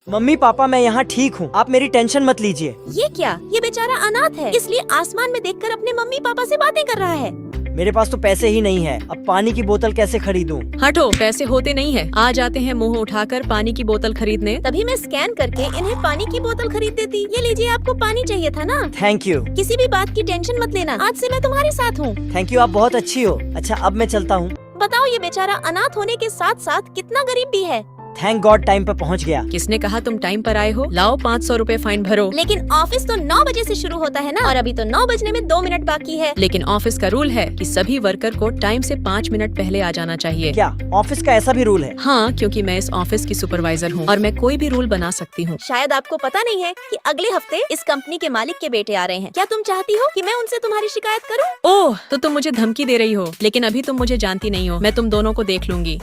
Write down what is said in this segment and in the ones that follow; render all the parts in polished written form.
Mummy papa मैं यहाँ ठीक हूँ, आप मेरी टेंशन मत लीजिए। ये क्या, ये बेचारा अनाथ है, इसलिए आसमान में देखकर अपने मम्मी पापा से बातें कर रहा है। मेरे पास तो पैसे ही नहीं है, अब पानी की बोतल कैसे खरीदूं? हटो, पैसे होते नहीं है। आ जाते हैं मुंह उठाकर पानी की बोतल खरीदने। तभी मैं स्कैन करके इन्हें पानी की बोतल खरीद देती। ये लीजिए, आपको पानी चाहिए था ना? Thank you. किसी भी बात की टेंशन मत लेना, आज से मैं तुम्हारे साथ हूँ। थैंक यू, आप बहुत अच्छी हो। अच्छा अब मैं चलता हूँ। बताओ, ये बेचारा अनाथ होने के साथ साथ कितना गरीब भी है। थैंक गॉड टाइम पर पहुँच गया। किसने कहा तुम टाइम पर आए हो? लाओ 500 रुपए फाइन भरो। लेकिन ऑफिस तो 9 बजे से शुरू होता है ना, और अभी तो 9 बजने में 2 मिनट बाकी है। लेकिन ऑफिस का रूल है कि सभी वर्कर को टाइम से 5 मिनट पहले आ जाना चाहिए। क्या ऑफिस का ऐसा भी रूल है? हाँ, क्योंकि मैं इस ऑफिस की सुपरवाइजर हूँ और मैं कोई भी रूल बना सकती हूँ। शायद आपको पता नहीं है कि अगले हफ्ते इस कंपनी के मालिक के बेटे आ रहे हैं। क्या तुम चाहती हो कि मैं उनसे तुम्हारी शिकायत करूं? ओह, तो तुम मुझे धमकी दे रही हो, लेकिन अभी तुम मुझे जानती नहीं हो। मैं तुम दोनों को देख लूंगी।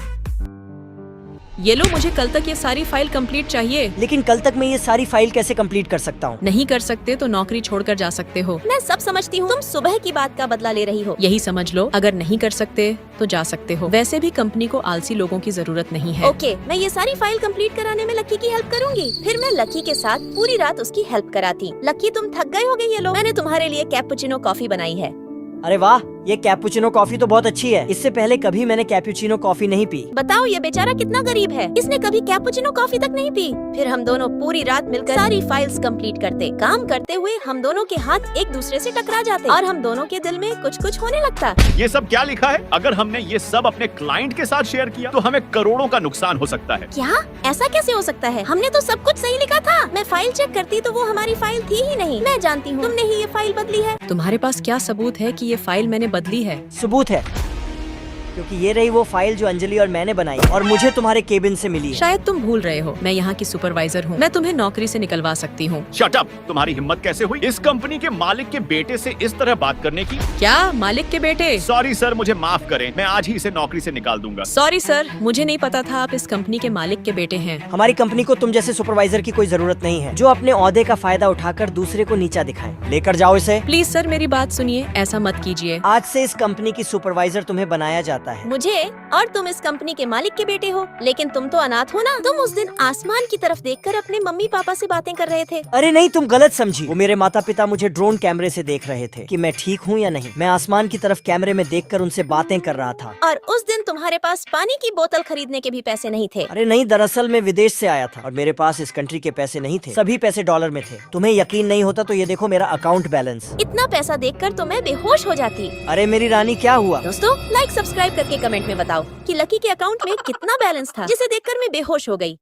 ये लो, मुझे कल तक ये सारी फाइल कंप्लीट चाहिए। लेकिन कल तक मैं ये सारी फाइल कैसे कंप्लीट कर सकता हूँ? नहीं कर सकते तो नौकरी छोड़कर जा सकते हो। मैं सब समझती हूँ, तुम सुबह की बात का बदला ले रही हो। यही समझ लो, अगर नहीं कर सकते तो जा सकते हो। वैसे भी कंपनी को आलसी लोगों की जरूरत नहीं है। ओके, मैं ये सारी फाइल कंप्लीट कराने में लक्की की हेल्प करूंगी। फिर मैं लक्की के साथ पूरी रात उसकी हेल्प कराती। लक्की, तुम थक गए होगे, ये लो, मैंने तुम्हारे लिए कैपुचिनो कॉफी बनाई है। अरे वाह, ये कैपुचिनो कॉफी तो बहुत अच्छी है। इससे पहले कभी मैंने कैपुचिनो कॉफी नहीं पी। बताओ, ये बेचारा कितना गरीब है, इसने कभी कैपुचिनो कॉफी तक नहीं पी। फिर हम दोनों पूरी रात मिलकर सारी फाइल्स कंप्लीट करते। काम करते हुए हम दोनों के हाथ एक दूसरे से टकरा जाते और हम दोनों के दिल में कुछ कुछ होने लगता। ये सब क्या लिखा है? अगर हमने ये सब अपने क्लाइंट के साथ शेयर किया तो हमें करोड़ों का नुकसान हो सकता है। क्या? ऐसा कैसे हो सकता है? हमने तो सब कुछ सही लिखा था। मैं फाइल चेक करती तो वो हमारी फाइल थी ही नहीं। मैं जानती हूँ, तुमने ही ये फाइल बदली है। तुम्हारे पास क्या सबूत है कि ये फाइल मैंने बदली है? सबूत है, क्योंकि ये रही वो फाइल जो अंजलि और मैंने बनाई और मुझे तुम्हारे केबिन से मिली है। शायद तुम भूल रहे हो, मैं यहाँ की सुपरवाइजर हूँ। मैं तुम्हें नौकरी से निकलवा सकती हूँ। Shut up! तुम्हारी हिम्मत कैसे हुई इस कंपनी के मालिक के बेटे से इस तरह बात करने की? क्या मालिक के बेटे? सॉरी सर, मुझे माफ करें, मैं आज ही इसे नौकरी से निकाल दूंगा। सॉरी सर, मुझे नहीं पता था आप इस कंपनी के मालिक के बेटे हैं। हमारी कंपनी को तुम जैसे सुपरवाइजर की कोई जरूरत नहीं है, जो अपने ओहदे का फायदा उठाकर दूसरे को नीचा दिखाए। लेकर जाओ इसे। प्लीज सर, मेरी बात सुनिए, ऐसा मत कीजिए। आज से इस कंपनी की सुपरवाइजर तुम्हें बनाया जाता है। मुझे? और तुम इस कंपनी के मालिक के बेटे हो, लेकिन तुम तो अनाथ हो ना। तुम उस दिन आसमान की तरफ देखकर अपने मम्मी पापा से बातें कर रहे थे। अरे नहीं, तुम गलत समझी। वो मेरे माता पिता मुझे ड्रोन कैमरे से देख रहे थे कि मैं ठीक हूँ या नहीं। मैं आसमान की तरफ कैमरे में देखकर उनसे बातें कर रहा था। और उस दिन तुम्हारे पास पानी की बोतल खरीदने के भी पैसे नहीं थे। अरे नहीं, दरअसल मैं विदेश से आया था और मेरे पास इस कंट्री के पैसे नहीं थे। सभी पैसे डॉलर में थे। तुम्हें यकीन नहीं होता तो ये देखो मेरा अकाउंट बैलेंस। इतना पैसा देखकर तो मैं बेहोश हो जाती। अरे मेरी रानी, क्या हुआ? दोस्तों, लाइक सब्सक्राइब करके कमेंट में बताओ कि लकी के अकाउंट में कितना बैलेंस था, जिसे देखकर मैं बेहोश हो गई।